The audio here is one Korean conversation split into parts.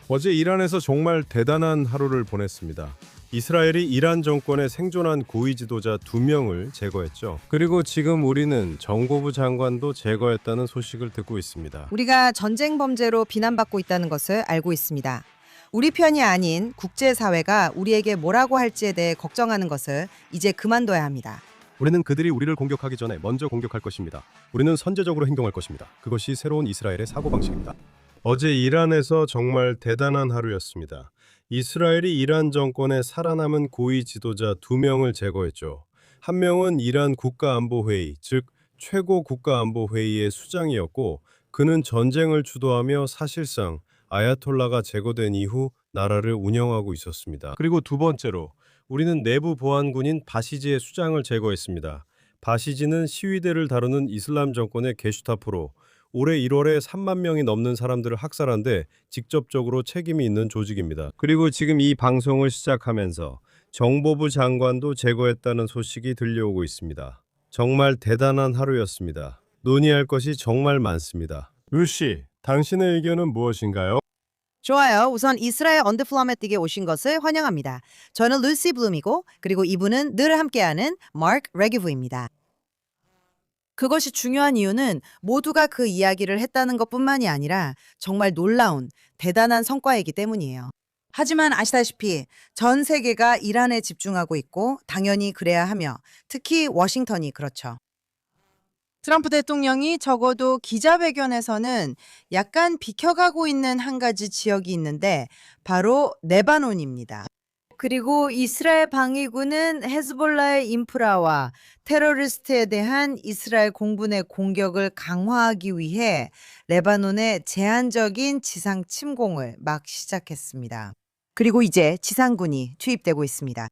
어제 이란에서 정말 대단한 하루를 보냈습니다. 이스라엘이 이란 정권에 생존한 고위 지도자 2명을 제거했죠. 그리고 지금 우리는 정보부 장관도 제거했다는 소식을 듣고 있습니다. 우리가 전쟁 범죄로 비난받고 있다는 것을 알고 있습니다. 우리 편이 아닌 국제사회가 우리에게 뭐라고 할지에 대해 걱정하는 것을 이제 그만둬야 합니다. 우리는 그들이 우리를 공격하기 전에 먼저 공격할 것입니다. 우리는 선제적으로 행동할 것입니다. 그것이 새로운 이스라엘의 사고방식입니다. 어제 이란에서 정말 대단한 하루였습니다. 이스라엘이 이란 정권의 살아남은 고위 지도자 2명을 제거했죠. 한 명은 이란 국가안보회의, 즉 최고 국가안보회의의 수장이었고, 그는 전쟁을 주도하며 사실상 아야톨라가 제거된 이후 나라를 운영하고 있었습니다. 그리고 두 번째로 우리는 내부 보안군인 바시지의 수장을 제거했습니다. 바시지는 시위대를 다루는 이슬람 정권의 게슈타포로 올해 1월에 3만 명이 넘는 사람들을 학살한 데 직접적으로 책임이 있는 조직입니다. 그리고 지금 이 방송을 시작하면서 정보부 장관도 제거했다는 소식이 들려오고 있습니다. 정말 대단한 하루였습니다. 논의할 것이 정말 많습니다. 루시, 당신의 의견은 무엇인가요? 좋아요. 우선 이스라엘 언더플라메틱에 오신 것을 환영합니다. 저는 루시 블룸이고 그리고 이분은 늘 함께하는 마크 레기브입니다. 그것이 중요한 이유는 모두가 그 이야기를 했다는 것뿐만이 아니라 정말 놀라운 대단한 성과이기 때문이에요. 하지만 아시다시피 전 세계가 이란에 집중하고 있고 당연히 그래야 하며 특히 워싱턴이 그렇죠. 트럼프 대통령이 적어도 기자회견에서는 약간 비켜가고 있는 한 가지 지역이 있는데 바로 레바논입니다. 그리고 이스라엘 방위군은 헤즈볼라의 인프라와 테러리스트에 대한 이스라엘 공군의 공격을 강화하기 위해 레바논의 제한적인 지상 침공을 막 시작했습니다. 그리고 이제 지상군이 투입되고 있습니다.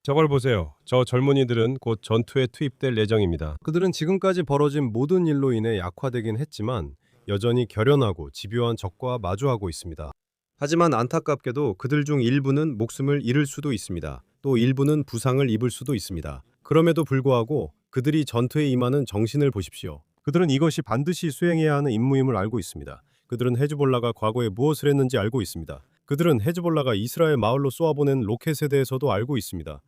저걸 보세요. 저 젊은이들은 곧 전투에 투입될 예정입니다. 그들은 지금까지 벌어진 모든 일로 인해 약화되긴 했지만 여전히 결연하고 집요한 적과 마주하고 있습니다. 하지만 안타깝게도 그들 중 일부는 목숨을 잃을 수도 있습니다. 또 일부는 부상을 입을 수도 있습니다. 그럼에도 불구하고 그들이 전투에 임하는 정신을 보십시오. 그들은 이것이 반드시 수행해야 하는 임무임을 알고 있습니다. 그들은 헤즈볼라가 과거에 무엇을 했는지 알고 있습니다. 그들은 헤즈볼라가 이스라엘 마을로 쏘아보낸 로켓에 대해서도 알고 있습니다.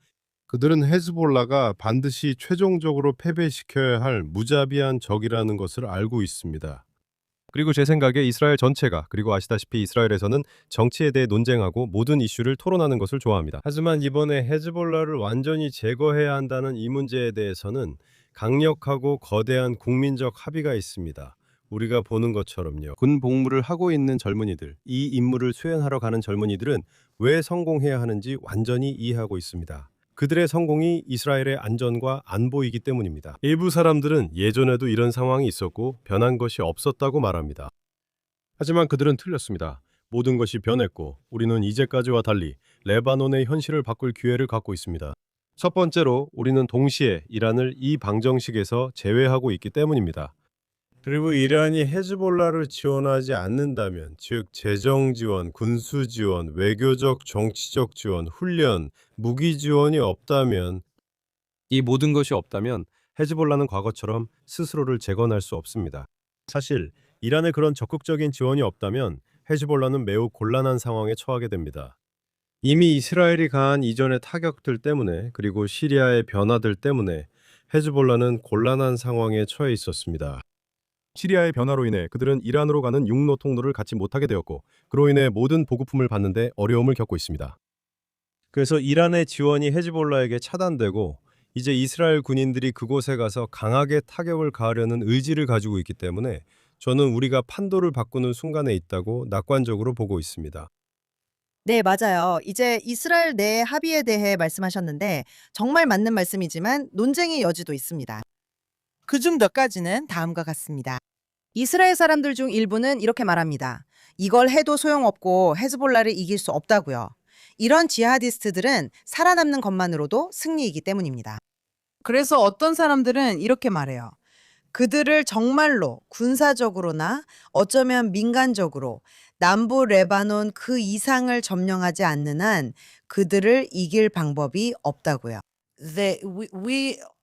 그들은 헤즈볼라가 반드시 최종적으로 패배시켜야 할 무자비한 적이라는 것을 알고 있습니다. 그리고 제 생각에 이스라엘 전체가, 그리고 아시다시피 이스라엘에서는 정치에 대해 논쟁하고 모든 이슈를 토론하는 것을 좋아합니다. 하지만 이번에 헤즈볼라를 완전히 제거해야 한다는 이 문제에 대해서는 강력하고 거대한 국민적 합의가 있습니다. 우리가 보는 것처럼요. 군 복무를 하고 있는 젊은이들, 이 임무를 수행하러 가는 젊은이들은 왜 성공해야 하는지 완전히 이해하고 있습니다. 그들의 성공이 이스라엘의 안전과 안보이기 때문입니다. 일부 사람들은 예전에도 이런 상황이 있었고 변한 것이 없었다고 말합니다. 하지만 그들은 틀렸습니다. 모든 것이 변했고 우리는 이제까지와 달리 레바논의 현실을 바꿀 기회를 갖고 있습니다. 첫 번째로 우리는 동시에 이란을 이 방정식에서 제외하고 있기 때문입니다. 그리고 이란이 헤즈볼라를 지원하지 않는다면, 즉 재정 지원, 군수 지원, 외교적, 정치적 지원, 훈련, 무기 지원이 없다면, 이 모든 것이 없다면 헤즈볼라는 과거처럼 스스로를 재건할 수 없습니다. 사실 이란의 그런 적극적인 지원이 없다면 헤즈볼라는 매우 곤란한 상황에 처하게 됩니다. 이미 이스라엘이 가한 이전의 타격들 때문에, 그리고 시리아의 변화들 때문에 헤즈볼라는 곤란한 상황에 처해 있었습니다. 시리아의 변화로 인해 그들은 이란으로 가는 육로 통로를 갖지 못하게 되었고, 그로 인해 모든 보급품을 받는데 어려움을 겪고 있습니다. 그래서 이란의 지원이 헤즈볼라에게 차단되고 이제 이스라엘 군인들이 그곳에 가서 강하게 타격을 가하려는 의지를 가지고 있기 때문에 저는 우리가 판도를 바꾸는 순간에 있다고 낙관적으로 보고 있습니다. 네, 맞아요. 이제 이스라엘 내 합의에 대해 말씀하셨는데 정말 맞는 말씀이지만 논쟁의 여지도 있습니다. 그중 몇 가지는 다음과 같습니다. 이스라엘 사람들 중 일부는 이렇게 말합니다. 이걸 해도 소용없고 헤즈볼라를 이길 수 없다고요. 이런 지하디스트들은 살아남는 것만으로도 승리이기 때문입니다. 그래서 어떤 사람들은 이렇게 말해요. 그들을 정말로 군사적으로나 어쩌면 민간적으로 남부 레바논 그 이상을 점령하지 않는 한 그들을 이길 방법이 없다고요.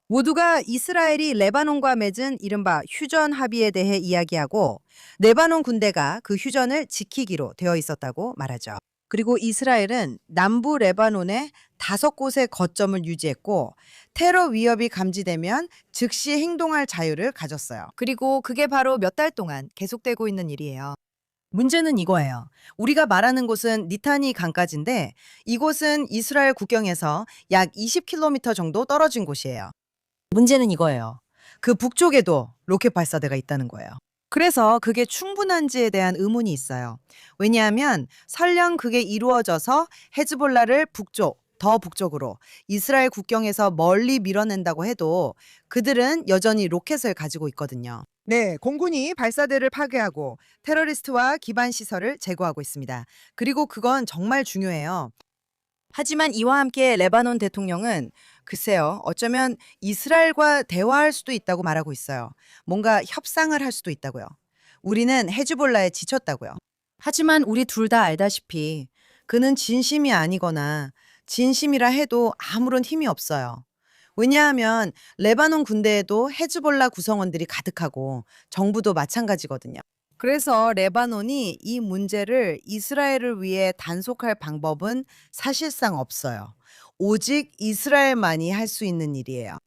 모두가 이스라엘이 레바논과 맺은 이른바 휴전 합의에 대해 이야기하고 레바논 군대가 그 휴전을 지키기로 되어 있었다고 말하죠. 그리고 이스라엘은 남부 레바논의 5곳의 거점을 유지했고 테러 위협이 감지되면 즉시 행동할 자유를 가졌어요. 그리고 그게 바로 몇 달 동안 계속되고 있는 일이에요. 문제는 이거예요. 우리가 말하는 곳은 니타니 강까지인데 이곳은 이스라엘 국경에서 약 20km 정도 떨어진 곳이에요. 문제는 이거예요. 그 북쪽에도 로켓 발사대가 있다는 거예요. 그래서 그게 충분한지에 대한 의문이 있어요. 왜냐하면 설령 그게 이루어져서 헤즈볼라를 더 북쪽으로 이스라엘 국경에서 멀리 밀어낸다고 해도 그들은 여전히 로켓을 가지고 있거든요. 네, 공군이 발사대를 파괴하고 테러리스트와 기반 시설을 제거하고 있습니다. 그리고 그건 정말 중요해요. 하지만 이와 함께 레바논 대통령은 글쎄요, 어쩌면 이스라엘과 대화할 수도 있다고 말하고 있어요. 뭔가 협상을 할 수도 있다고요. 우리는 헤즈볼라에 지쳤다고요. 하지만 우리 둘 다 알다시피 그는 진심이 아니거나 진심이라 해도 아무런 힘이 없어요. 왜냐하면 레바논 군대에도 헤즈볼라 구성원들이 가득하고 정부도 마찬가지거든요. 그래서 레바논이 이 문제를 이스라엘을 위해 단속할 방법은 사실상 없어요. 오직 이스라엘만이 할 수 있는 일이에요.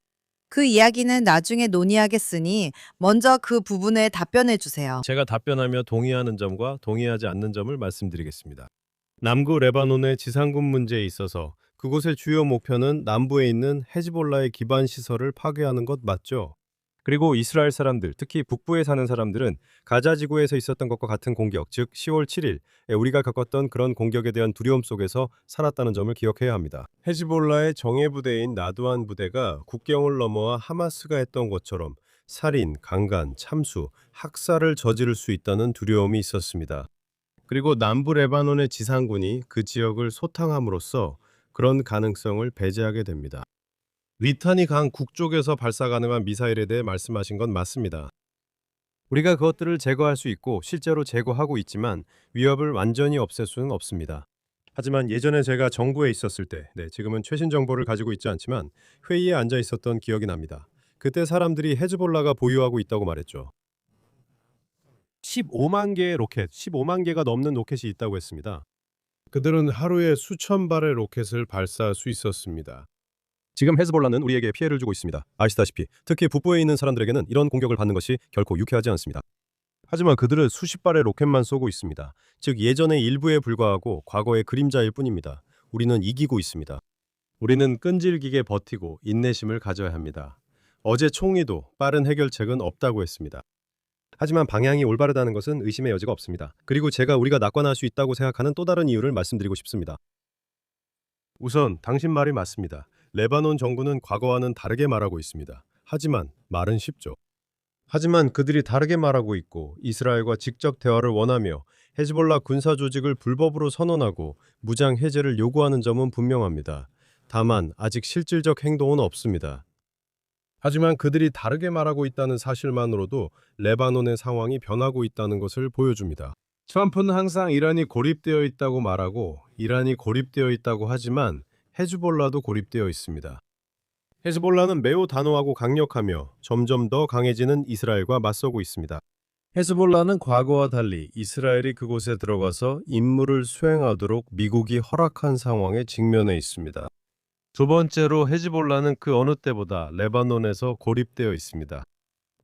그 이야기는 나중에 논의하겠으니 먼저 그 부분에 답변해 주세요. 제가 답변하며 동의하는 점과 동의하지 않는 점을 말씀드리겠습니다. 남부 레바논의 지상군 문제에 있어서 그곳의 주요 목표는 남부에 있는 헤즈볼라의 기반 시설을 파괴하는 것 맞죠? 그리고 이스라엘 사람들, 특히 북부에 사는 사람들은 가자 지구에서 있었던 것과 같은 공격, 즉 10월 7일에 우리가 겪었던 그런 공격에 대한 두려움 속에서 살았다는 점을 기억해야 합니다. 헤즈볼라의 정예 부대인 나두안 부대가 국경을 넘어와 하마스가 했던 것처럼 살인, 강간, 참수, 학살을 저지를 수 있다는 두려움이 있었습니다. 그리고 남부 레바논의 지상군이 그 지역을 소탕함으로써 그런 가능성을 배제하게 됩니다. 리타니 강 국쪽에서 발사 가능한 미사일에 대해 말씀하신 건 맞습니다. 우리가 그것들을 제거할 수 있고 실제로 제거하고 있지만 위협을 완전히 없앨 수는 없습니다. 하지만 예전에 제가 정부에 있었을 때, 지금은 최신 정보를 가지고 있지 않지만 회의에 앉아 있었던 기억이 납니다. 그때 사람들이 헤즈볼라가 보유하고 있다고 말했죠. 15만 개의 로켓, 15만 개가 넘는 로켓이 있다고 했습니다. 그들은 하루에 수천 발의 로켓을 발사할 수 있었습니다. 지금 헤즈볼라는 우리에게 피해를 주고 있습니다. 아시다시피 특히 북부에 있는 사람들에게는 이런 공격을 받는 것이 결코 유쾌하지 않습니다. 하지만 그들은 수십 발의 로켓만 쏘고 있습니다. 즉 예전의 일부에 불과하고 과거의 그림자일 뿐입니다. 우리는 이기고 있습니다. 우리는 끈질기게 버티고 인내심을 가져야 합니다. 어제 총리도 빠른 해결책은 없다고 했습니다. 하지만 방향이 올바르다는 것은 의심의 여지가 없습니다. 그리고 제가 우리가 낙관할 수 있다고 생각하는 또 다른 이유를 말씀드리고 싶습니다. 우선 당신 말이 맞습니다. 레바논 정부는 과거와는 다르게 말하고 있습니다. 하지만 말은 쉽죠. 하지만 그들이 다르게 말하고 있고 이스라엘과 직접 대화를 원하며 헤즈볼라 군사 조직을 불법으로 선언하고 무장 해제를 요구하는 점은 분명합니다. 다만 아직 실질적 행동은 없습니다. 하지만 그들이 다르게 말하고 있다는 사실만으로도 레바논의 상황이 변하고 있다는 것을 보여줍니다. 트럼프는 항상 이란이 고립되어 있다고 말하고 이란이 고립되어 있다고 하지만 헤즈볼라도 고립되어 있습니다. 헤즈볼라는 매우 단호하고 강력하며 점점 더 강해지는 이스라엘과 맞서고 있습니다. 헤즈볼라는 과거와 달리 이스라엘이 그곳에 들어가서 임무를 수행하도록 미국이 허락한 상황에 직면해 있습니다. 두 번째로 헤즈볼라는 그 어느 때보다 레바논에서 고립되어 있습니다.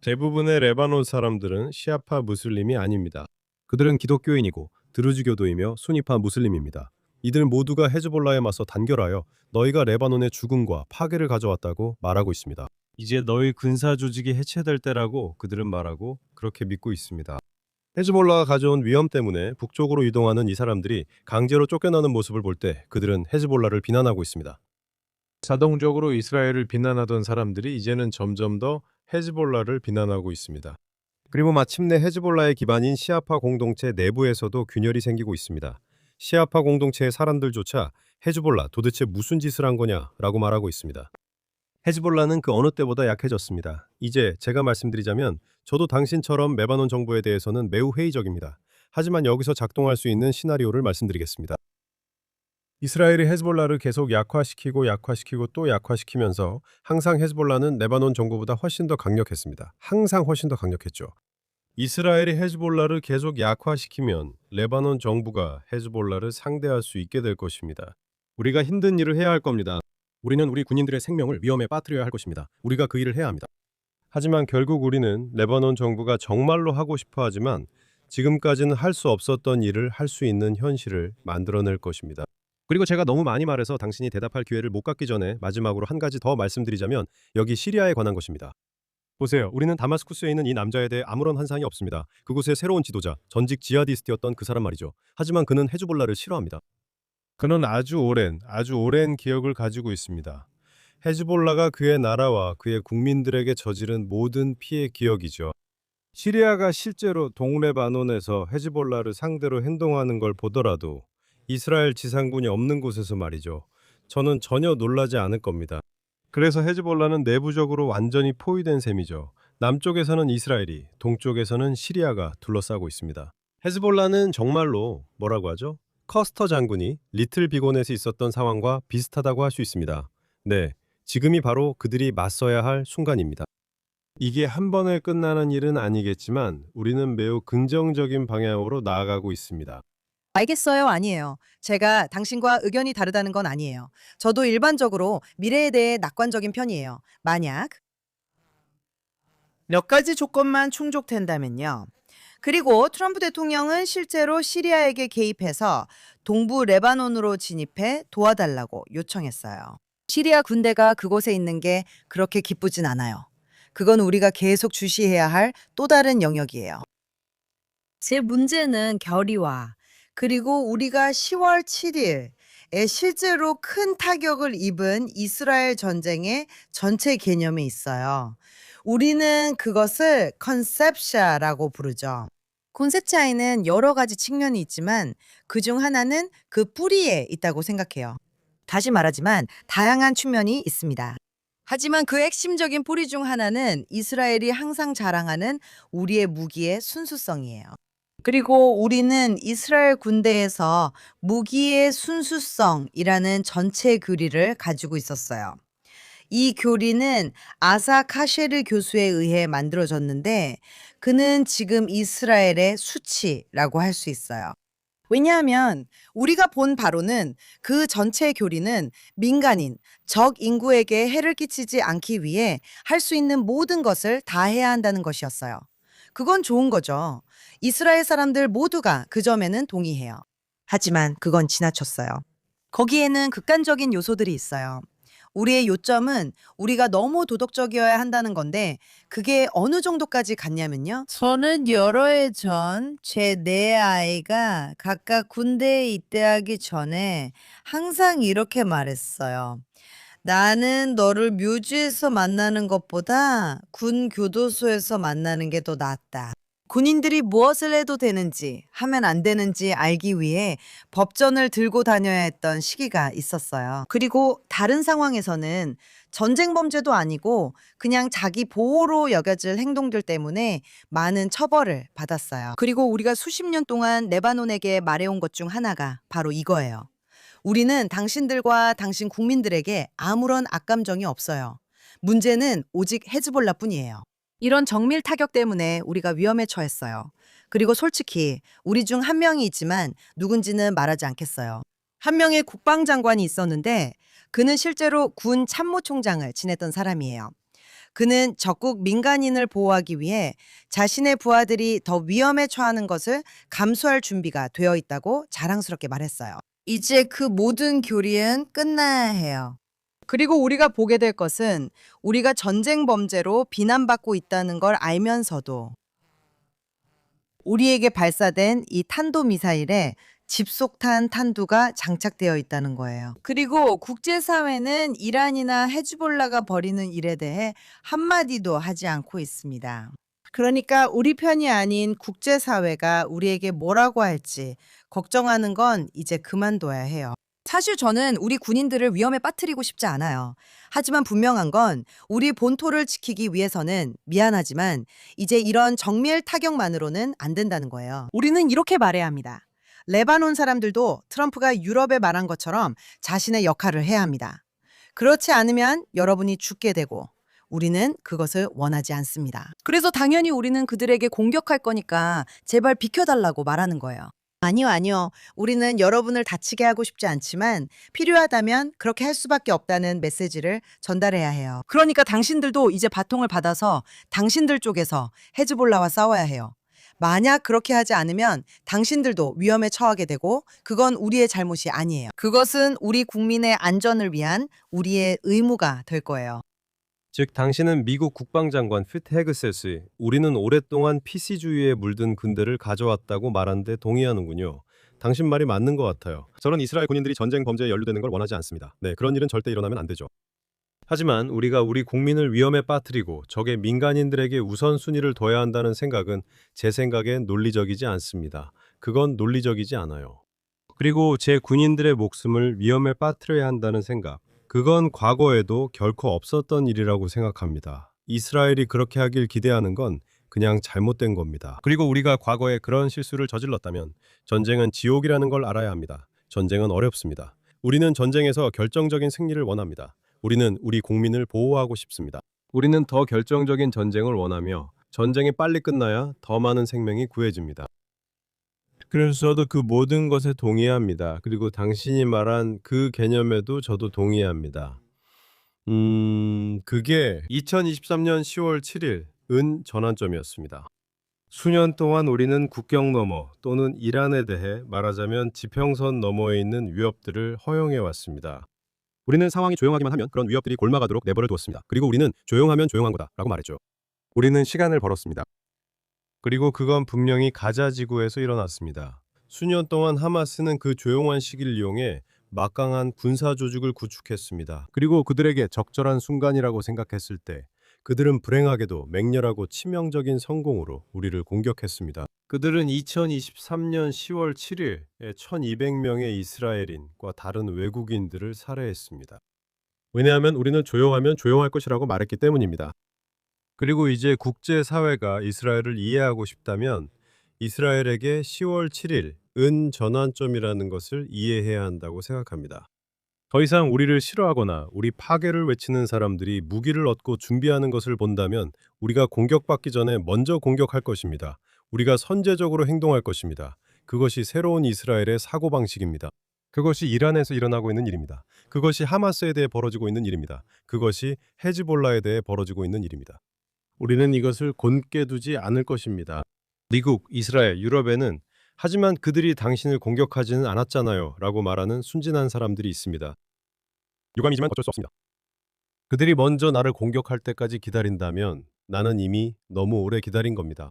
대부분의 레바논 사람들은 시아파 무슬림이 아닙니다. 그들은 기독교인이고 드루즈교도이며 수니파 무슬림입니다. 이들 모두가 헤즈볼라에 맞서 단결하여 너희가 레바논의 죽음과 파괴를 가져왔다고 말하고 있습니다. 이제 너희 군사 조직이 해체될 때라고 그들은 말하고 그렇게 믿고 있습니다. 헤즈볼라가 가져온 위험 때문에 북쪽으로 이동하는 이 사람들이 강제로 쫓겨나는 모습을 볼 때 그들은 헤즈볼라를 비난하고 있습니다. 자동적으로 이스라엘을 비난하던 사람들이 이제는 점점 더 헤즈볼라를 비난하고 있습니다. 그리고 마침내 헤즈볼라의 기반인 시아파 공동체 내부에서도 균열이 생기고 있습니다. 시아파 공동체의 사람들조차 헤즈볼라 도대체 무슨 짓을 한 거냐라고 말하고 있습니다. 헤즈볼라는 그 어느 때보다 약해졌습니다. 이제 제가 말씀드리자면 저도 당신처럼 레바논 정부에 대해서는 매우 회의적입니다. 하지만 여기서 작동할 수 있는 시나리오를 말씀드리겠습니다. 이스라엘이 헤즈볼라를 계속 약화시키고 또 약화시키면서 항상 헤즈볼라는 레바논 정부보다 훨씬 더 강력했습니다. 항상 훨씬 더 강력했죠. 이스라엘이 헤즈볼라를 계속 약화시키면 레바논 정부가 헤즈볼라를 상대할 수 있게 될 것입니다. 우리가 힘든 일을 해야 할 겁니다. 우리는 우리 군인들의 생명을 위험에 빠뜨려야 할 것입니다. 우리가 그 일을 해야 합니다. 하지만 결국 우리는 레바논 정부가 정말로 하고 싶어 하지만 지금까지는 할 수 없었던 일을 할 수 있는 현실을 만들어낼 것입니다. 그리고 제가 너무 많이 말해서 당신이 대답할 기회를 못 갖기 전에 마지막으로 한 가지 더 말씀드리자면 여기 시리아에 관한 것입니다. 보세요. 우리는 다마스쿠스에 있는 이 남자에 대해 아무런 환상이 없습니다. 그곳의 새로운 지도자, 전직 지하디스트였던 그 사람 말이죠. 하지만 그는 헤즈볼라를 싫어합니다. 그는 아주 오랜 기억을 가지고 있습니다. 헤즈볼라가 그의 나라와 그의 국민들에게 저지른 모든 피해 기억이죠. 시리아가 실제로 동레바논에서 헤즈볼라를 상대로 행동하는 걸 보더라도 이스라엘 지상군이 없는 곳에서 말이죠. 저는 전혀 놀라지 않을 겁니다. 그래서 헤즈볼라는 내부적으로 완전히 포위된 셈이죠. 남쪽에서는 이스라엘이, 동쪽에서는 시리아가 둘러싸고 있습니다. 헤즈볼라는 정말로 뭐라고 하죠? 커스터 장군이 리틀 비곤에서 있었던 상황과 비슷하다고 할 수 있습니다. 네, 지금이 바로 그들이 맞서야 할 순간입니다. 이게 한 번에 끝나는 일은 아니겠지만 우리는 매우 긍정적인 방향으로 나아가고 있습니다. 알겠어요, 아니에요. 제가 당신과 의견이 다르다는 건 아니에요. 저도 일반적으로 미래에 대해 낙관적인 편이에요. 만약 몇 가지 조건만 충족된다면요. 그리고 트럼프 대통령은 실제로 시리아에게 개입해서 동부 레바논으로 진입해 도와달라고 요청했어요. 시리아 군대가 그곳에 있는 게 그렇게 기쁘진 않아요. 그건 우리가 계속 주시해야 할 또 다른 영역이에요. 제 문제는 결의와 그리고 우리가 10월 7일에 실제로 큰 타격을 입은 이스라엘 전쟁의 전체 개념에 있어요. 우리는 그것을 컨셉샤라고 부르죠. 콘셉차에는 여러 가지 측면이 있지만 그중 하나는 그 뿌리에 있다고 생각해요. 다시 말하지만 다양한 측면이 있습니다. 하지만 그 핵심적인 뿌리 중 하나는 이스라엘이 항상 자랑하는 우리의 무기의 순수성이에요. 그리고 우리는 이스라엘 군대에서 무기의 순수성이라는 전체 교리를 가지고 있었어요. 이 교리는 아사 카셰르 교수에 의해 만들어졌는데 그는 지금 이스라엘의 수치라고 할 수 있어요. 왜냐하면 우리가 본 바로는 그 전체 교리는 민간인, 적 인구에게 해를 끼치지 않기 위해 할 수 있는 모든 것을 다 해야 한다는 것이었어요. 그건 좋은 거죠. 이스라엘 사람들 모두가 그 점에는 동의해요. 하지만 그건 지나쳤어요. 거기에는 극단적인 요소들이 있어요. 우리의 요점은 우리가 너무 도덕적이어야 한다는 건데 그게 어느 정도까지 갔냐면요. 저는 여러 해 전 제 네 아이가 각각 군대에 입대하기 전에 항상 이렇게 말했어요. 나는 너를 묘지에서 만나는 것보다 군 교도소에서 만나는 게 더 낫다. 군인들이 무엇을 해도 되는지 하면 안 되는지 알기 위해 법전을 들고 다녀야 했던 시기가 있었어요. 그리고 다른 상황에서는 전쟁 범죄도 아니고 그냥 자기 보호로 여겨질 행동들 때문에 많은 처벌을 받았어요. 그리고 우리가 수십 년 동안 레바논에게 말해온 것 중 하나가 바로 이거예요. 우리는 당신들과 당신 국민들에게 아무런 악감정이 없어요. 문제는 오직 헤즈볼라뿐이에요. 이런 정밀 타격 때문에 우리가 위험에 처했어요. 그리고 솔직히 우리 중 한 명이 있지만 누군지는 말하지 않겠어요. 한 명의 국방장관이 있었는데 그는 실제로 군 참모총장을 지냈던 사람이에요. 그는 적국 민간인을 보호하기 위해 자신의 부하들이 더 위험에 처하는 것을 감수할 준비가 되어 있다고 자랑스럽게 말했어요. 이제 그 모든 교리는 끝나야 해요. 그리고 우리가 보게 될 것은 우리가 전쟁 범죄로 비난받고 있다는 걸 알면서도 우리에게 발사된 이 탄도미사일에 집속탄 탄두가 장착되어 있다는 거예요. 그리고 국제사회는 이란이나 헤즈볼라가 벌이는 일에 대해 한마디도 하지 않고 있습니다. 그러니까 우리 편이 아닌 국제사회가 우리에게 뭐라고 할지 걱정하는 건 이제 그만둬야 해요. 사실 저는 우리 군인들을 위험에 빠뜨리고 싶지 않아요. 하지만 분명한 건 우리 본토를 지키기 위해서는 미안하지만 이제 이런 정밀 타격만으로는 안 된다는 거예요. 우리는 이렇게 말해야 합니다. 레바논 사람들도 트럼프가 유럽에 말한 것처럼 자신의 역할을 해야 합니다. 그렇지 않으면 여러분이 죽게 되고 우리는 그것을 원하지 않습니다. 그래서 당연히 우리는 그들에게 공격할 거니까 제발 비켜달라고 말하는 거예요. 아니요. 우리는 여러분을 다치게 하고 싶지 않지만 필요하다면 그렇게 할 수밖에 없다는 메시지를 전달해야 해요. 그러니까 당신들도 이제 바통을 받아서 당신들 쪽에서 헤즈볼라와 싸워야 해요. 만약 그렇게 하지 않으면 당신들도 위험에 처하게 되고 그건 우리의 잘못이 아니에요. 그것은 우리 국민의 안전을 위한 우리의 의무가 될 거예요. 즉 당신은 미국 국방장관 피트 헤그셋이 우리는 오랫동안 PC주의에 물든 군대를 가져왔다고 말하는데 동의하는군요. 당신 말이 맞는 것 같아요. 저는 이스라엘 군인들이 전쟁 범죄에 연루되는 걸 원하지 않습니다. 네, 그런 일은 절대 일어나면 안 되죠. 하지만 우리가 우리 국민을 위험에 빠뜨리고 적의 민간인들에게 우선순위를 둬야 한다는 생각은 제 생각엔 논리적이지 않습니다. 그건 논리적이지 않아요. 그리고 제 군인들의 목숨을 위험에 빠뜨려야 한다는 생각, 그건 과거에도 결코 없었던 일이라고 생각합니다. 이스라엘이 그렇게 하길 기대하는 건 그냥 잘못된 겁니다. 그리고 우리가 과거에 그런 실수를 저질렀다면 전쟁은 지옥이라는 걸 알아야 합니다. 전쟁은 어렵습니다. 우리는 전쟁에서 결정적인 승리를 원합니다. 우리는 우리 국민을 보호하고 싶습니다. 우리는 더 결정적인 전쟁을 원하며 전쟁이 빨리 끝나야 더 많은 생명이 구해집니다. 그래서 저도 그 모든 것에 동의합니다. 그리고 당신이 말한 그 개념에도 저도 동의합니다. 그게 2023년 10월 7일 은 전환점이었습니다. 수년 동안 우리는 국경 너머 또는 이란에 대해 말하자면 지평선 너머에 있는 위협들을 허용해 왔습니다. 우리는 상황이 조용하기만 하면 그런 위협들이 골마가도록 내버려 두었습니다. 그리고 우리는 조용하면 조용한 거다라고 말했죠. 우리는 시간을 벌었습니다. 그리고 그건 분명히 가자 지구에서 일어났습니다. 수년 동안 하마스는 그 조용한 시기를 이용해 막강한 군사 조직을 구축했습니다. 그리고 그들에게 적절한 순간이라고 생각했을 때 그들은 불행하게도 맹렬하고 치명적인 성공으로 우리를 공격했습니다. 그들은 2023년 10월 7일에 1200명의 이스라엘인과 다른 외국인들을 살해했습니다. 왜냐하면 우리는 조용하면 조용할 것이라고 말했기 때문입니다. 그리고 이제 국제사회가 이스라엘을 이해하고 싶다면 이스라엘에게 10월 7일 은 전환점이라는 것을 이해해야 한다고 생각합니다. 더 이상 우리를 싫어하거나 우리 파괴를 외치는 사람들이 무기를 얻고 준비하는 것을 본다면 우리가 공격받기 전에 먼저 공격할 것입니다. 우리가 선제적으로 행동할 것입니다. 그것이 새로운 이스라엘의 사고방식입니다. 그것이 이란에서 일어나고 있는 일입니다. 그것이 하마스에 대해 벌어지고 있는 일입니다. 그것이 헤즈볼라에 대해 벌어지고 있는 일입니다. 우리는 이것을 곤게 두지 않을 것입니다. 미국, 이스라엘, 유럽에는 하지만 그들이 당신을 공격하지는 않았잖아요 라고 말하는 순진한 사람들이 있습니다. 유감이지만 어쩔 수 없습니다. 그들이 먼저 나를 공격할 때까지 기다린다면 나는 이미 너무 오래 기다린 겁니다.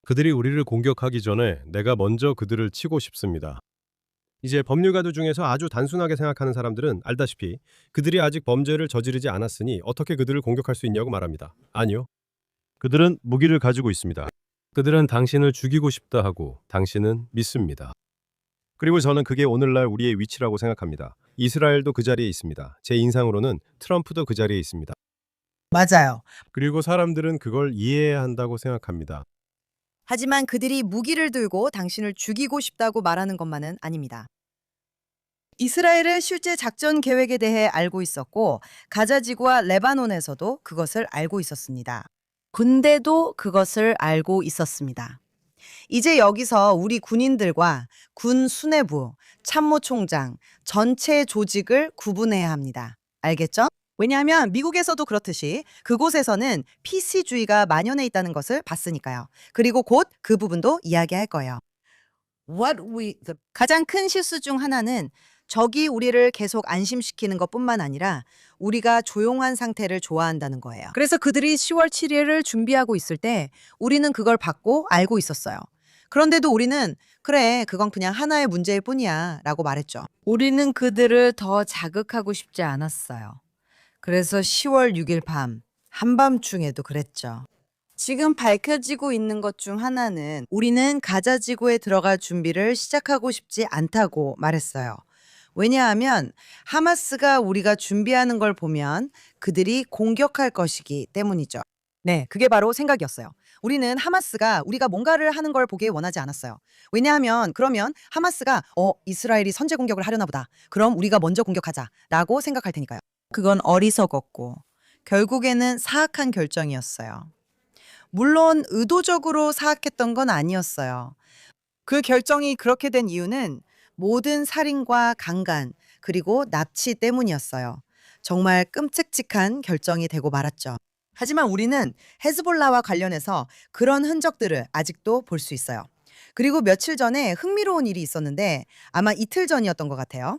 그들이 우리를 공격하기 전에 내가 먼저 그들을 치고 싶습니다. 이제 법률가들 중에서 아주 단순하게 생각하는 사람들은 알다시피 그들이 아직 범죄를 저지르지 않았으니 어떻게 그들을 공격할 수 있냐고 말합니다. 아니요. 그들은 무기를 가지고 있습니다. 그들은 당신을 죽이고 싶다 하고 당신은 믿습니다. 그리고 저는 그게 오늘날 우리의 위치라고 생각합니다. 이스라엘도 그 자리에 있습니다. 제 인상으로는 트럼프도 그 자리에 있습니다. 맞아요. 그리고 사람들은 그걸 이해해야 한다고 생각합니다. 하지만 그들이 무기를 들고 당신을 죽이고 싶다고 말하는 것만은 아닙니다. 이스라엘의 실제 작전 계획에 대해 알고 있었고 가자지구와 레바논에서도 그것을 알고 있었습니다. 군대도 그것을 알고 있었습니다. 이제 여기서 우리 군인들과 군 수뇌부, 참모총장, 전체 조직을 구분해야 합니다. 알겠죠? 왜냐하면 미국에서도 그렇듯이 그곳에서는 PC주의가 만연해 있다는 것을 봤으니까요. 그리고 곧 그 부분도 이야기할 거예요. 가장 큰 실수 중 하나는 적이 우리를 계속 안심시키는 것뿐만 아니라 우리가 조용한 상태를 좋아한다는 거예요. 그래서 그들이 10월 7일을 준비하고 있을 때 우리는 그걸 받고 알고 있었어요. 그런데도 우리는 그래, 그건 그냥 하나의 문제일 뿐이야 라고 말했죠. 우리는 그들을 더 자극하고 싶지 않았어요. 그래서 10월 6일 밤, 한밤중에도 그랬죠. 지금 밝혀지고 있는 것 중 하나는 우리는 가자 지구에 들어갈 준비를 시작하고 싶지 않다고 말했어요. 왜냐하면 하마스가 우리가 준비하는 걸 보면 그들이 공격할 것이기 때문이죠. 네, 그게 바로 생각이었어요. 우리는 하마스가 우리가 뭔가를 하는 걸 보길 원하지 않았어요. 왜냐하면 그러면 하마스가 이스라엘이 선제 공격을 하려나 보다. 그럼 우리가 먼저 공격하자라고 생각할 테니까요. 그건 어리석었고 결국에는 사악한 결정이었어요. 물론 의도적으로 사악했던 건 아니었어요. 그 결정이 그렇게 된 이유는 모든 살인과 강간, 그리고 납치 때문이었어요. 정말 끔찍한 결정이 되고 말았죠. 하지만 우리는 헤즈볼라와 관련해서 그런 흔적들을 아직도 볼 수 있어요. 그리고 며칠 전에 흥미로운 일이 있었는데 아마 이틀 전이었던 것 같아요.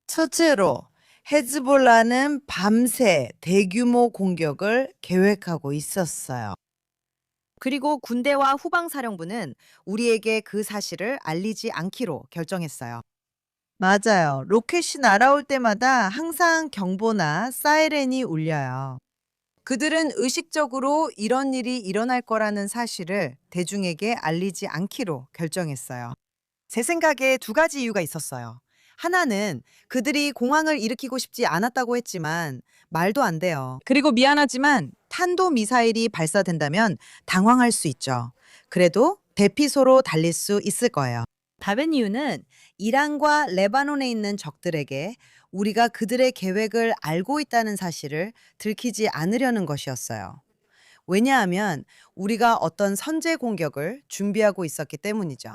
첫째로 헤즈볼라는 밤새 대규모 공격을 계획하고 있었어요. 그리고 군대와 후방사령부는 우리에게 그 사실을 알리지 않기로 결정했어요. 맞아요. 로켓이 날아올 때마다 항상 경보나 사이렌이 울려요. 그들은 의식적으로 이런 일이 일어날 거라는 사실을 대중에게 알리지 않기로 결정했어요. 제 생각에 두 가지 이유가 있었어요. 하나는 그들이 공황을 일으키고 싶지 않았다고 했지만 말도 안 돼요. 그리고 미안하지만 탄도미사일이 발사된다면 당황할 수 있죠. 그래도 대피소로 달릴 수 있을 거예요. 다른 이유는 이란과 레바논에 있는 적들에게 우리가 그들의 계획을 알고 있다는 사실을 들키지 않으려는 것이었어요. 왜냐하면 우리가 어떤 선제 공격을 준비하고 있었기 때문이죠.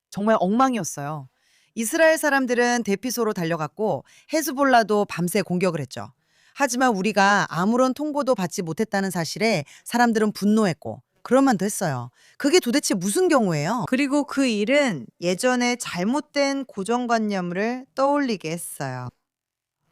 정말 엉망이었어요. 이스라엘 사람들은 대피소로 달려갔고 헤즈볼라도 밤새 공격을 했죠. 하지만 우리가 아무런 통보도 받지 못했다는 사실에 사람들은 분노했고 그럴 만도 했어요. 그게 도대체 무슨 경우예요? 그리고 그 일은 예전에 잘못된 고정관념을 떠올리게 했어요.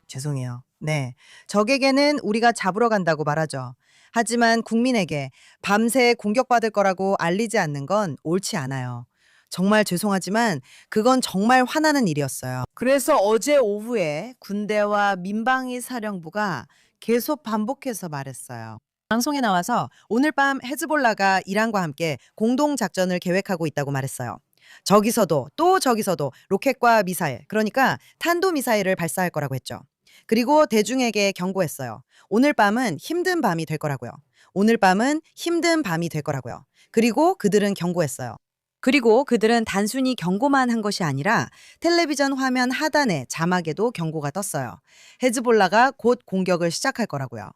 죄송해요. 네. 적에게는 우리가 잡으러 간다고 말하죠. 하지만 국민에게 밤새 공격받을 거라고 알리지 않는 건 옳지 않아요. 정말 죄송하지만 그건 정말 화나는 일이었어요. 그래서 어제 오후에 군대와 민방위 사령부가 계속 반복해서 말했어요. 방송에 나와서 오늘 밤 헤즈볼라가 이란과 함께 공동 작전을 계획하고 있다고 말했어요. 저기서도 또 저기서도 로켓과 미사일, 그러니까 탄도 미사일을 발사할 거라고 했죠. 그리고 대중에게 경고했어요. 오늘 밤은 힘든 밤이 될 거라고요. 오늘 밤은 힘든 밤이 될 거라고요. 그리고 그들은 경고했어요. 그리고 그들은 단순히 경고만 한 것이 아니라 텔레비전 화면 하단에 자막에도 경고가 떴어요. 헤즈볼라가 곧 공격을 시작할 거라고요.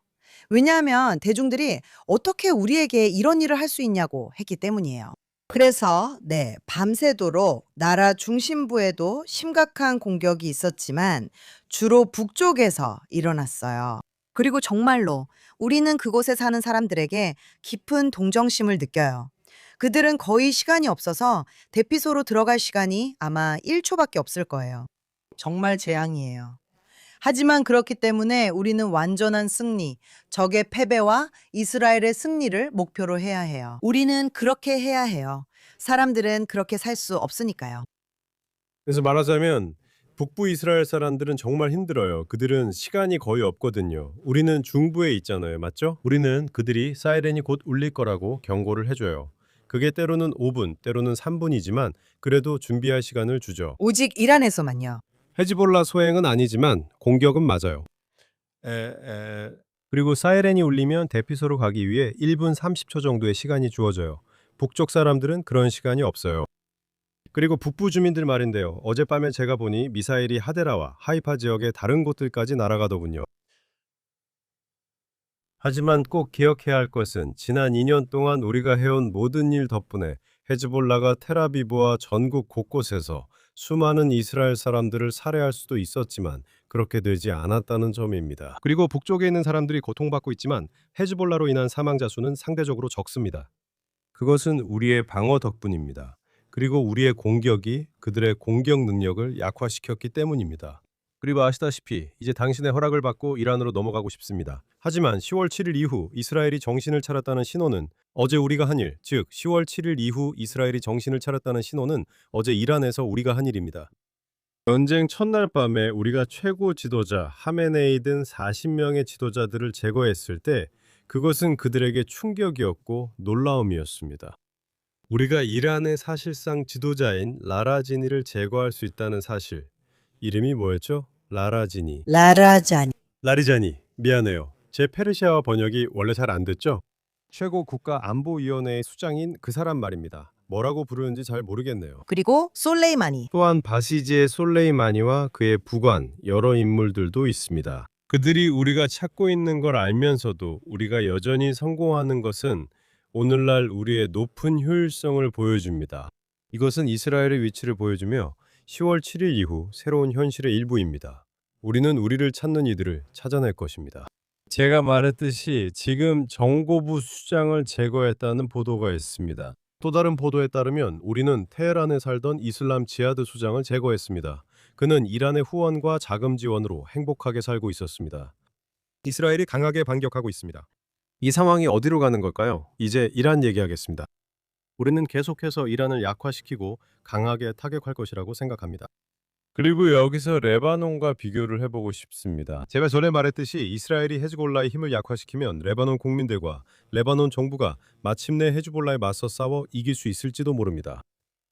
왜냐하면 대중들이 어떻게 우리에게 이런 일을 할 수 있냐고 했기 때문이에요. 그래서 밤새도록 나라 중심부에도 심각한 공격이 있었지만 주로 북쪽에서 일어났어요. 그리고 정말로 우리는 그곳에 사는 사람들에게 깊은 동정심을 느껴요. 그들은 거의 시간이 없어서 대피소로 들어갈 시간이 아마 1초밖에 없을 거예요. 정말 재앙이에요. 하지만 그렇기 때문에 우리는 완전한 승리, 적의 패배와 이스라엘의 승리를 목표로 해야 해요. 우리는 그렇게 해야 해요. 사람들은 그렇게 살 수 없으니까요. 그래서 말하자면 북부 이스라엘 사람들은 정말 힘들어요. 그들은 시간이 거의 없거든요. 우리는 중부에 있잖아요. 맞죠? 우리는 그들이 사이렌이 곧 울릴 거라고 경고를 해줘요. 그게 때로는 5분, 때로는 3분이지만 그래도 준비할 시간을 주죠. 오직 이란에서만요. 헤즈볼라 소행은 아니지만 공격은 맞아요. 그리고 사이렌이 울리면 대피소로 가기 위해 1분 30초 정도의 시간이 주어져요. 북쪽 사람들은 그런 시간이 없어요. 그리고 북부 주민들 말인데요. 어젯밤에 제가 보니 미사일이 하데라와 하이파 지역의 다른 곳들까지 날아가더군요. 하지만 꼭 기억해야 할 것은 지난 2년 동안 우리가 해온 모든 일 덕분에 헤즈볼라가 텔아비브와 전국 곳곳에서 수많은 이스라엘 사람들을 살해할 수도 있었지만 그렇게 되지 않았다는 점입니다. 그리고 북쪽에 있는 사람들이 고통받고 있지만 헤즈볼라로 인한 사망자 수는 상대적으로 적습니다. 그것은 우리의 방어 덕분입니다. 그리고 우리의 공격이 그들의 공격 능력을 약화시켰기 때문입니다. 그리고 아시다시피 이제 당신의 허락을 받고 이란으로 넘어가고 싶습니다. 하지만 10월 7일 이후 이스라엘이 정신을 차렸다는 신호는 어제 우리가 한 일, 즉 10월 7일 이후 이스라엘이 정신을 차렸다는 신호는 어제 이란에서 우리가 한 일입니다. 전쟁 첫날 밤에 우리가 최고 지도자 하메네이 등 40명의 지도자들을 제거했을 때 그것은 그들에게 충격이었고 놀라움이었습니다. 우리가 이란의 사실상 지도자인 라라지니를 제거할 수 있다는 사실. 이름이 뭐였죠? 라라지니. 라라자니. 라리자니. 미안해요. 제 페르시아어 번역이 원래 잘 안 됐죠? 최고 국가안보위원회의 수장인 그 사람 말입니다. 뭐라고 부르는지 잘 모르겠네요. 그리고 솔레이마니. 또한 바시지의 솔레이마니와 그의 부관 여러 인물들도 있습니다. 그들이 우리가 찾고 있는 걸 알면서도 우리가 여전히 성공하는 것은 오늘날 우리의 높은 효율성을 보여줍니다. 이것은 이스라엘의 위치를 보여주며 10월 7일 이후 새로운 현실의 일부입니다. 우리는 우리를 찾는 이들을 찾아낼 것입니다. 제가 말했듯이 지금 정보부 수장을 제거했다는 보도가 있습니다. 또 다른 보도에 따르면 우리는 테헤란에 살던 이슬람 지하드 수장을 제거했습니다. 그는 이란의 후원과 자금 지원으로 행복하게 살고 있었습니다. 이스라엘이 강하게 반격하고 있습니다. 이 상황이 어디로 가는 걸까요? 이제 이란 얘기하겠습니다. 우리는 계속해서 이란을 약화시키고 강하게 타격할 것이라고 생각합니다. 그리고 여기서 레바논과 비교를 해보고 싶습니다. 제가 전에 말했듯이 이스라엘이 헤즈볼라의 힘을 약화시키면 레바논 국민들과 레바논 정부가 마침내 헤즈볼라에 맞서 싸워 이길 수 있을지도 모릅니다.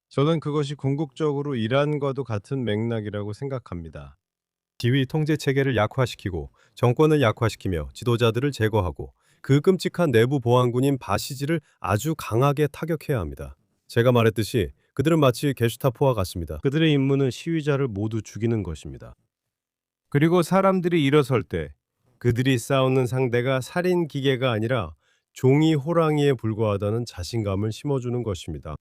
저는 그것이 궁극적으로 이란과도 같은 맥락이라고 생각합니다. 지휘 통제 체계를 약화시키고 정권을 약화시키며 지도자들을 제거하고 그 끔찍한 내부 보안군인 바시지를 아주 강하게 타격해야 합니다. 제가 말했듯이 그들은 마치 게슈타포와 같습니다. 그들의 임무는 시위자를 모두 죽이는 것입니다. 그리고 사람들이 일어설 때 그들이 싸우는 상대가 살인 기계가 아니라 종이 호랑이에 불과하다는 자신감을 심어주는 것입니다.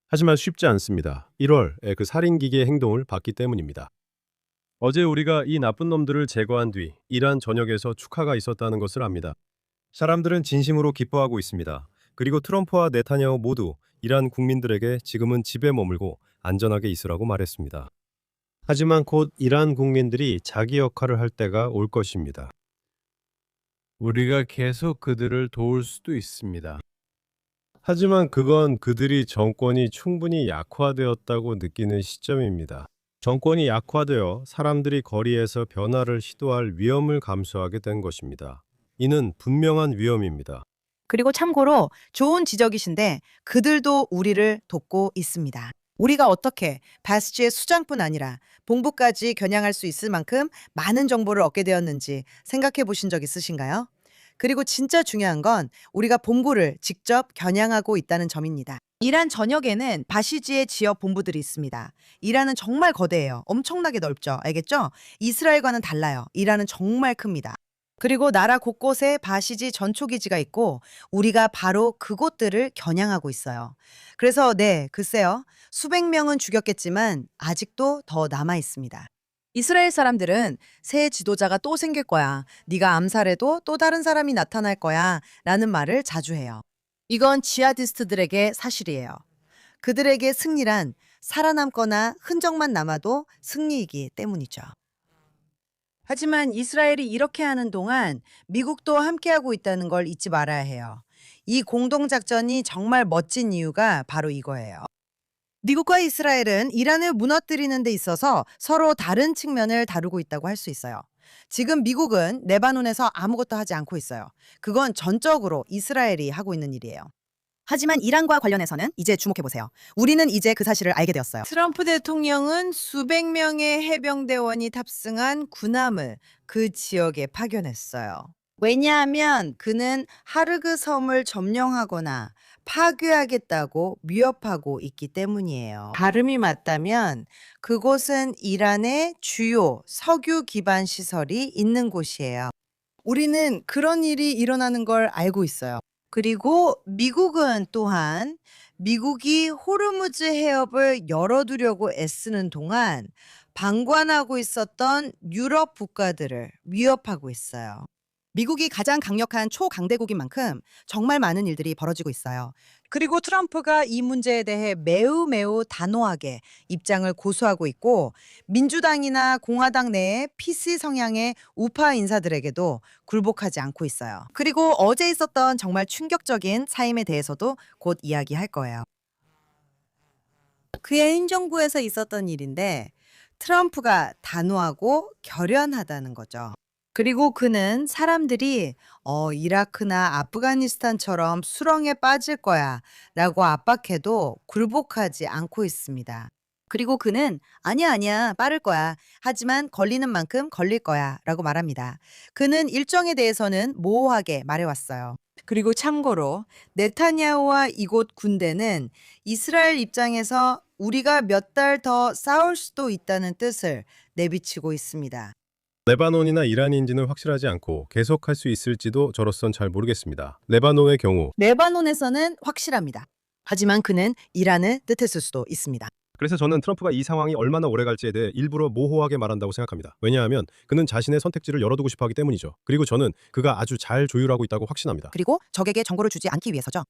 하지만 쉽지 않습니다. 1월에 그 살인 기계의 행동을 봤기 때문입니다. 어제 우리가 이 나쁜 놈들을 제거한 뒤 이란 전역에서 축하가 있었다는 것을 압니다. 사람들은 진심으로 기뻐하고 있습니다. 그리고 트럼프와 네타냐후 모두 이란 국민들에게 지금은 집에 머물고 안전하게 있으라고 말했습니다. 하지만 곧 이란 국민들이 자기 역할을 할 때가 올 것입니다. 우리가 계속 그들을 도울 수도 있습니다. 하지만 그건 그들이 정권이 충분히 약화되었다고 느끼는 시점입니다. 정권이 약화되어 사람들이 거리에서 변화를 시도할 위험을 감수하게 된 것입니다. 이는 분명한 위험입니다. 그리고 참고로 좋은 지적이신데 그들도 우리를 돕고 있습니다. 우리가 어떻게 바시지의 수장뿐 아니라 본부까지 겨냥할 수 있을 만큼 많은 정보를 얻게 되었는지 생각해 보신 적 있으신가요? 그리고 진짜 중요한 건 우리가 본부를 직접 겨냥하고 있다는 점입니다. 이란 전역에는 바시지의 지역 본부들이 있습니다. 이란은 정말 거대해요. 엄청나게 넓죠. 알겠죠? 이스라엘과는 달라요. 이란은 정말 큽니다. 그리고 나라 곳곳에 바시지 전초기지가 있고 우리가 바로 그곳들을 겨냥하고 있어요. 그래서 글쎄요. 수백 명은 죽였겠지만 아직도 더 남아 있습니다. 이스라엘 사람들은 새 지도자가 또 생길 거야. 네가 암살해도 또 다른 사람이 나타날 거야. 라는 말을 자주 해요. 이건 지하디스트들에게 사실이에요. 그들에게 승리란 살아남거나 흔적만 남아도 승리이기 때문이죠. 하지만 이스라엘이 이렇게 하는 동안 미국도 함께하고 있다는 걸 잊지 말아야 해요. 이 공동작전이 정말 멋진 이유가 바로 이거예요. 미국과 이스라엘은 이란을 무너뜨리는 데 있어서 서로 다른 측면을 다루고 있다고 할 수 있어요. 지금 미국은 레바논에서 아무것도 하지 않고 있어요. 그건 전적으로 이스라엘이 하고 있는 일이에요. 하지만 이란과 관련해서는 이제 주목해보세요. 우리는 이제 그 사실을 알게 되었어요. 트럼프 대통령은 수백 명의 해병대원이 탑승한 군함을 그 지역에 파견했어요. 왜냐하면 그는 하르그 섬을 점령하거나 파괴하겠다고 위협하고 있기 때문이에요. 발음이 맞다면 그곳은 이란의 주요 석유 기반 시설이 있는 곳이에요. 우리는 그런 일이 일어나는 걸 알고 있어요. 그리고 미국은 또한 미국이 호르무즈 해협을 열어두려고 애쓰는 동안 방관하고 있었던 유럽 국가들을 위협하고 있어요. 미국이 가장 강력한 초강대국인 만큼 정말 많은 일들이 벌어지고 있어요. 그리고 트럼프가 이 문제에 대해 매우 단호하게 입장을 고수하고 있고 민주당이나 공화당 내의 PC 성향의 우파 인사들에게도 굴복하지 않고 있어요. 그리고 어제 있었던 정말 충격적인 사임에 대해서도 곧 이야기할 거예요. 그의 행정부에서 있었던 일인데 트럼프가 단호하고 결연하다는 거죠. 그리고 그는 사람들이 이라크나 아프가니스탄처럼 수렁에 빠질 거야 라고 압박해도 굴복하지 않고 있습니다. 그리고 그는 아니야 빠를 거야. 하지만 걸리는 만큼 걸릴 거야 라고 말합니다. 그는 일정에 대해서는 모호하게 말해왔어요. 그리고 참고로 네타냐후와 이곳 군대는 이스라엘 입장에서 우리가 몇 달 더 싸울 수도 있다는 뜻을 내비치고 있습니다. 레바논이나 이란인지는 확실하지 않고 계속할 수 있을지도 저로선 잘 모르겠습니다. 레바논의 경우 레바논에서는 확실합니다. 하지만 그는 이란을 뜻했을 수도 있습니다. 그래서 저는 트럼프가 이 상황이 얼마나 오래 갈지에 대해 일부러 모호하게 말한다고 생각합니다. 왜냐하면 그는 자신의 선택지를 열어두고 싶어 하기 때문이죠. 그리고 저는 그가 아주 잘 조율하고 있다고 확신합니다. 그리고 적에게 정보를 주지 않기 위해서죠.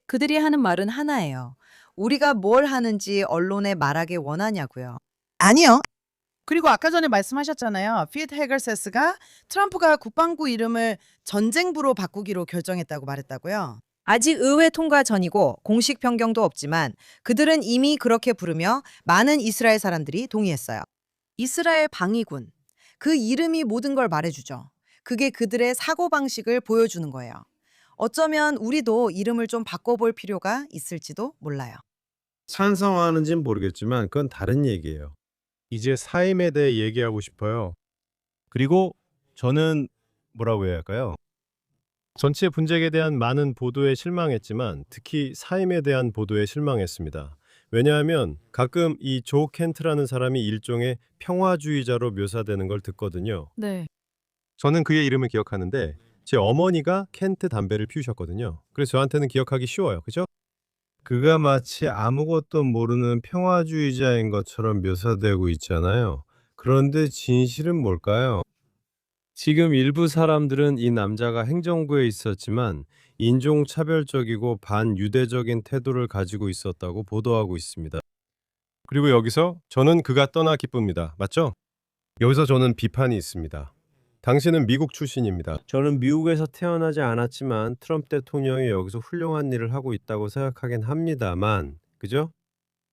그들이 하는 말은 하나예요. 우리가 뭘 하는지 언론에 말하길 원하냐고요. 아니요. 그리고 아까 전에 말씀하셨잖아요. 피트 헤글세스가 트럼프가 국방부 이름을 전쟁부로 바꾸기로 결정했다고 말했다고요. 아직 의회 통과 전이고 공식 변경도 없지만 그들은 이미 그렇게 부르며 많은 이스라엘 사람들이 동의했어요. 이스라엘 방위군. 그 이름이 모든 걸 말해주죠. 그게 그들의 사고방식을 보여주는 거예요. 어쩌면 우리도 이름을 좀 바꿔볼 필요가 있을지도 몰라요. 찬성하는지는 모르겠지만 그건 다른 얘기예요. 이제 사임에 대해 얘기하고 싶어요. 그리고 저는 뭐라고 해야 할까요? 전체 분쟁에 대한 많은 보도에 실망했지만 특히 사임에 대한 보도에 실망했습니다. 왜냐하면 가끔 이 조 켄트라는 사람이 일종의 평화주의자로 묘사되는 걸 듣거든요. 네. 저는 그의 이름을 기억하는데 제 어머니가 켄트 담배를 피우셨거든요. 그래서 저한테는 기억하기 쉬워요. 그죠? 그가 마치 아무것도 모르는 평화주의자인 것처럼 묘사되고 있잖아요. 그런데 진실은 뭘까요? 지금 일부 사람들은 이 남자가 행정부에 있었지만 인종차별적이고 반유대적인 태도를 가지고 있었다고 보도하고 있습니다. 그리고 여기서 저는 그가 떠나 기쁩니다. 맞죠? 여기서 저는 비판이 있습니다. 당신은 미국 출신입니다. 저는 미국에서 태어나지 않았지만 트럼프 대통령이 여기서 훌륭한 일을 하고 있다고 생각하긴 합니다만, 그죠?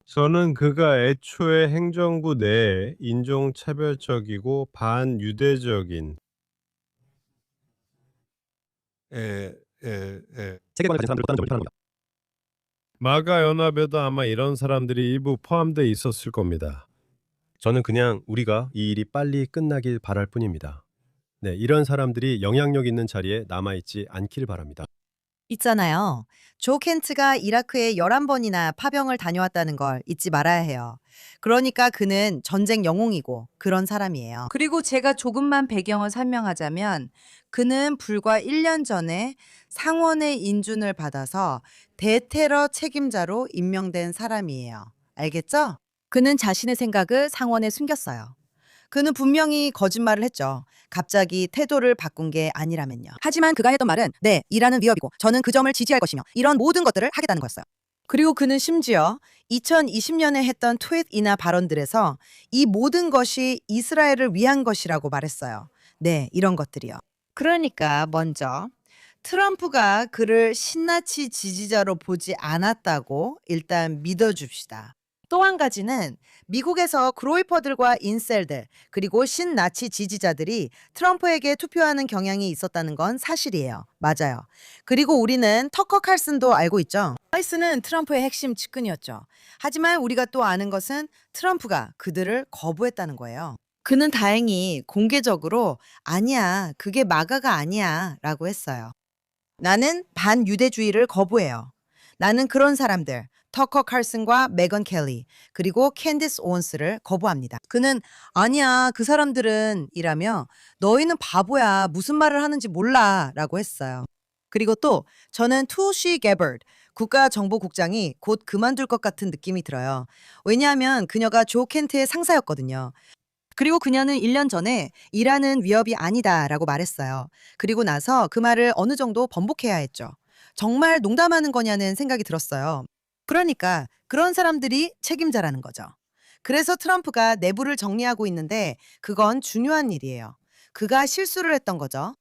저는 그가 애초에 행정부 내에 인종차별적이고 반유대적인 세계관을 가진 사람들을 떠난 점을 비판합니다. 마가 연합에도 아마 이런 사람들이 일부 포함되어 있었을 겁니다. 저는 그냥 우리가 이 일이 빨리 끝나길 바랄 뿐입니다. 네, 이런 사람들이 영향력 있는 자리에 남아있지 않길 바랍니다. 있잖아요. 조 켄트가 이라크에 11번이나 파병을 다녀왔다는 걸 잊지 말아야 해요. 그러니까 그는 전쟁 영웅이고 그런 사람이에요. 그리고 제가 조금만 배경을 설명하자면 그는 불과 1년 전에 상원의 인준을 받아서 대테러 책임자로 임명된 사람이에요. 알겠죠? 그는 자신의 생각을 상원에 숨겼어요. 그는 분명히 거짓말을 했죠. 갑자기 태도를 바꾼 게 아니라면요. 하지만 그가 했던 말은 네, 이란은 위협이고 저는 그 점을 지지할 것이며 이런 모든 것들을 하겠다는 거였어요. 그리고 그는 심지어 2020년에 했던 트윗이나 발언들에서 이 모든 것이 이스라엘을 위한 것이라고 말했어요. 네, 이런 것들이요. 그러니까 먼저 트럼프가 그를 신나치 지지자로 보지 않았다고 일단 믿어줍시다. 또 한 가지는 미국에서 그로이퍼들과 인셀들 그리고 신나치 지지자들이 트럼프에게 투표하는 경향이 있었다는 건 사실이에요. 맞아요. 그리고 우리는 터커 칼슨도 알고 있죠. 칼슨은 트럼프의 핵심 측근이었죠. 하지만 우리가 또 아는 것은 트럼프가 그들을 거부했다는 거예요. 그는 다행히 공개적으로 아니야, 그게 마가가 아니야 라고 했어요. 나는 반유대주의를 거부해요. 나는 그런 사람들, 터커 칼슨과 메건 켈리, 그리고 캔디스 오원스를 거부합니다. 그는 아니야, 그 사람들은 이라며 너희는 바보야, 무슨 말을 하는지 몰라 라고 했어요. 그리고 또 저는 투시 게버드, 국가정보국장이 곧 그만둘 것 같은 느낌이 들어요. 왜냐하면 그녀가 조 켄트의 상사였거든요. 그리고 그녀는 1년 전에 이란은 위협이 아니다라고 말했어요. 그리고 나서 그 말을 어느 정도 번복해야 했죠. 정말 농담하는 거냐는 생각이 들었어요. 그러니까 그런 사람들이 책임자라는 거죠. 그래서 트럼프가 내부를 정리하고 있는데 그건 중요한 일이에요. 그가 실수를 했던 거죠.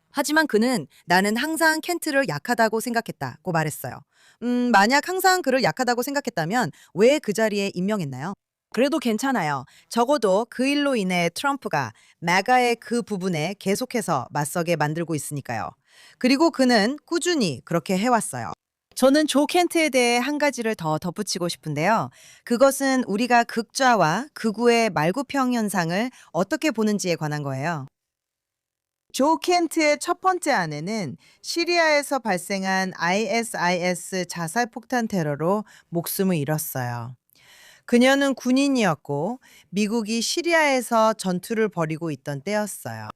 하지만 그는 나는 항상 켄트를 약하다고 생각했다고 말했어요. 만약 항상 그를 약하다고 생각했다면 왜 그 자리에 임명했나요? 그래도 괜찮아요. 적어도 그 일로 인해 트럼프가 마가의 그 부분에 계속해서 맞서게 만들고 있으니까요. 그리고 그는 꾸준히 그렇게 해왔어요. 저는 조 켄트에 대해 한 가지를 더 덧붙이고 싶은데요. 그것은 우리가 극좌와 극우의 말구평 현상을 어떻게 보는지에 관한 거예요. 조 켄트의 첫 번째 아내는 시리아에서 발생한 ISIS 자살 폭탄 테러로 목숨을 잃었어요. 그녀는 군인이었고 미국이 시리아에서 전투를 벌이고 있던 때였어요.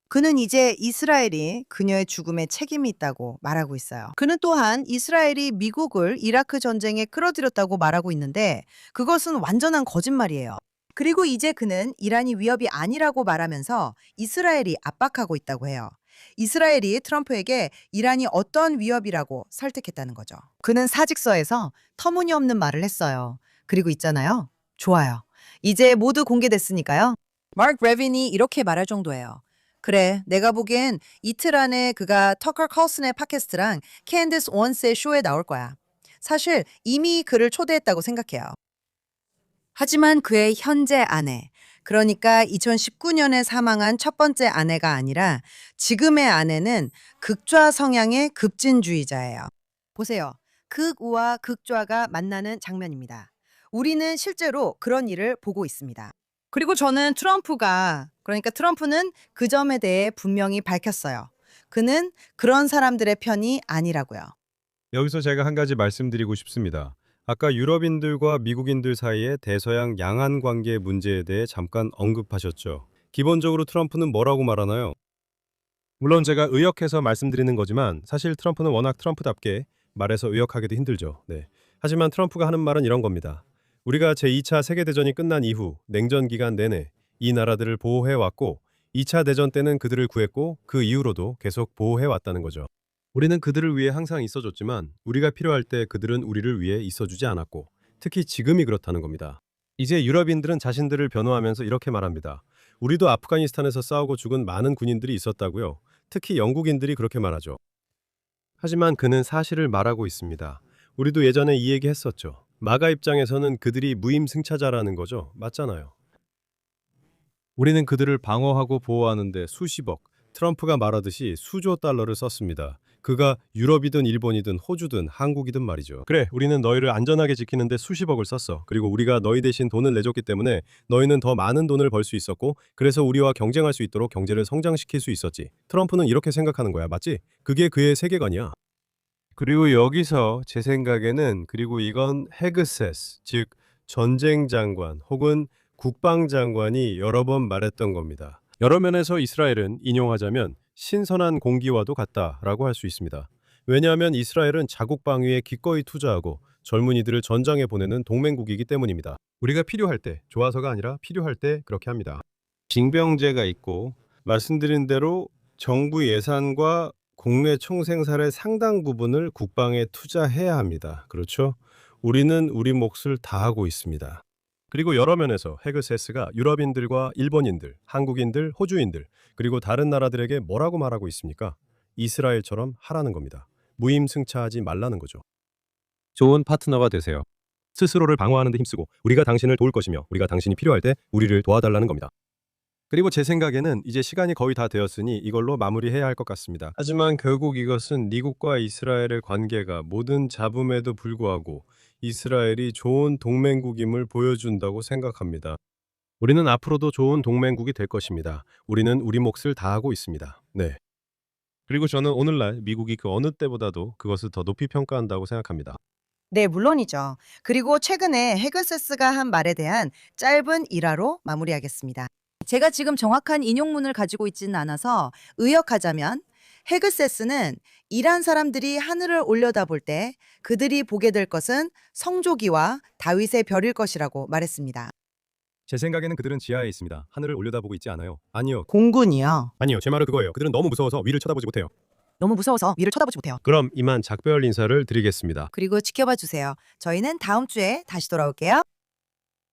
그는 이제 이스라엘이 그녀의 죽음에 책임이 있다고 말하고 있어요. 그는 또한 이스라엘이 미국을 이라크 전쟁에 끌어들였다고 말하고 있는데 그것은 완전한 거짓말이에요. 그리고 이제 그는 이란이 위협이 아니라고 말하면서 이스라엘이 압박하고 있다고 해요. 이스라엘이 트럼프에게 이란이 어떤 위협이라고 설득했다는 거죠. 그는 사직서에서 터무니없는 말을 했어요. 그리고 있잖아요. 좋아요. 이제 모두 공개됐으니까요. 마크 레빈이 이렇게 말할 정도예요. 그래, 내가 보기엔 이틀 안에 그가 터커 컬슨의 팟캐스트랑 캔디스 원스의 쇼에 나올 거야. 사실 이미 그를 초대했다고 생각해요. 하지만 그의 현재 아내, 그러니까 2019년에 사망한 첫 번째 아내가 아니라 지금의 아내는 극좌 성향의 급진주의자예요. 보세요. 극우와 극좌가 만나는 장면입니다. 우리는 실제로 그런 일을 보고 있습니다. 그리고 저는 트럼프는 그 점에 대해 분명히 밝혔어요. 그는 그런 사람들의 편이 아니라고요. 여기서 제가 한 가지 말씀드리고 싶습니다. 아까 유럽인들과 미국인들 사이의 대서양 양안 관계 문제에 대해 잠깐 언급하셨죠. 기본적으로 트럼프는 뭐라고 말하나요? 물론 제가 의역해서 말씀드리는 거지만 사실 트럼프는 워낙 트럼프답게 말해서 의역하기도 힘들죠. 네. 하지만 트럼프가 하는 말은 이런 겁니다. 우리가 제2차 세계대전이 끝난 이후 냉전 기간 내내 이 나라들을 보호해왔고 2차 대전 때는 그들을 구했고 그 이후로도 계속 보호해왔다는 거죠. 우리는 그들을 위해 항상 있어줬지만 우리가 필요할 때 그들은 우리를 위해 있어주지 않았고 특히 지금이 그렇다는 겁니다. 이제 유럽인들은 자신들을 변호하면서 이렇게 말합니다. 우리도 아프가니스탄에서 싸우고 죽은 많은 군인들이 있었다고요. 특히 영국인들이 그렇게 말하죠. 하지만 그는 사실을 말하고 있습니다. 우리도 예전에 이 얘기 했었죠. 마가 입장에서는 그들이 무임승차자라는 거죠. 맞잖아요. 우리는 그들을 방어하고 보호하는데 수십억, 트럼프가 말하듯이 수조 달러를 썼습니다. 그가 유럽이든 일본이든 호주든 한국이든 말이죠. 그래, 우리는 너희를 안전하게 지키는데 수십억을 썼어. 그리고 우리가 너희 대신 돈을 내줬기 때문에 너희는 더 많은 돈을 벌 수 있었고 그래서 우리와 경쟁할 수 있도록 경제를 성장시킬 수 있었지. 트럼프는 이렇게 생각하는 거야. 맞지? 그게 그의 세계관이야. 그리고 여기서 제 생각에는 그리고 이건 헤그세스, 즉 전쟁 장관 혹은 국방장관이 여러 번 말했던 겁니다. 여러 면에서 이스라엘은 인용하자면 신선한 공기와도 같다라고 할 수 있습니다. 왜냐하면 이스라엘은 자국 방위에 기꺼이 투자하고 젊은이들을 전장에 보내는 동맹국이기 때문입니다. 우리가 필요할 때, 좋아서가 아니라 필요할 때 그렇게 합니다. 징병제가 있고 말씀드린 대로 정부 예산과 국내 총생산의 상당 부분을 국방에 투자해야 합니다. 그렇죠? 우리는 우리 몫을 다하고 있습니다. 그리고 여러 면에서 헤그세스가 유럽인들과 일본인들, 한국인들, 호주인들, 그리고 다른 나라들에게 뭐라고 말하고 있습니까? 이스라엘처럼 하라는 겁니다. 무임승차하지 말라는 거죠. 좋은 파트너가 되세요. 스스로를 방어하는 데 힘쓰고 우리가 당신을 도울 것이며 우리가 당신이 필요할 때 우리를 도와달라는 겁니다. 그리고 제 생각에는 이제 시간이 거의 다 되었으니 이걸로 마무리해야 할 것 같습니다. 하지만 결국 이것은 미국과 이스라엘의 관계가 모든 잡음에도 불구하고 이스라엘이 좋은 동맹국임을 보여준다고 생각합니다. 우리는 앞으로도 좋은 동맹국이 될 것입니다. 우리는 우리 몫을 다하고 있습니다. 네. 그리고 저는 오늘날 미국이 그 어느 때보다도 그것을 더 높이 평가한다고 생각합니다. 네, 물론이죠. 그리고 최근에 헤그세스가 한 말에 대한 짧은 일화로 마무리하겠습니다. 제가 지금 정확한 인용문을 가지고 있지는 않아서 의역하자면 헤그세스는 이란 사람들이 하늘을 올려다볼 때 그들이 보게 될 것은 성조기와 다윗의 별일 것이라고 말했습니다. 제 생각에는 그들은 지하에 있습니다. 하늘을 올려다보고 있지 않아요. 아니요. 공군이요. 아니요. 제 말은 그거예요. 그들은 너무 무서워서 위를 쳐다보지 못해요. 너무 무서워서 위를 쳐다보지 못해요. 그럼 이만 작별 인사를 드리겠습니다. 그리고 지켜봐 주세요. 저희는 다음 주에 다시 돌아올게요.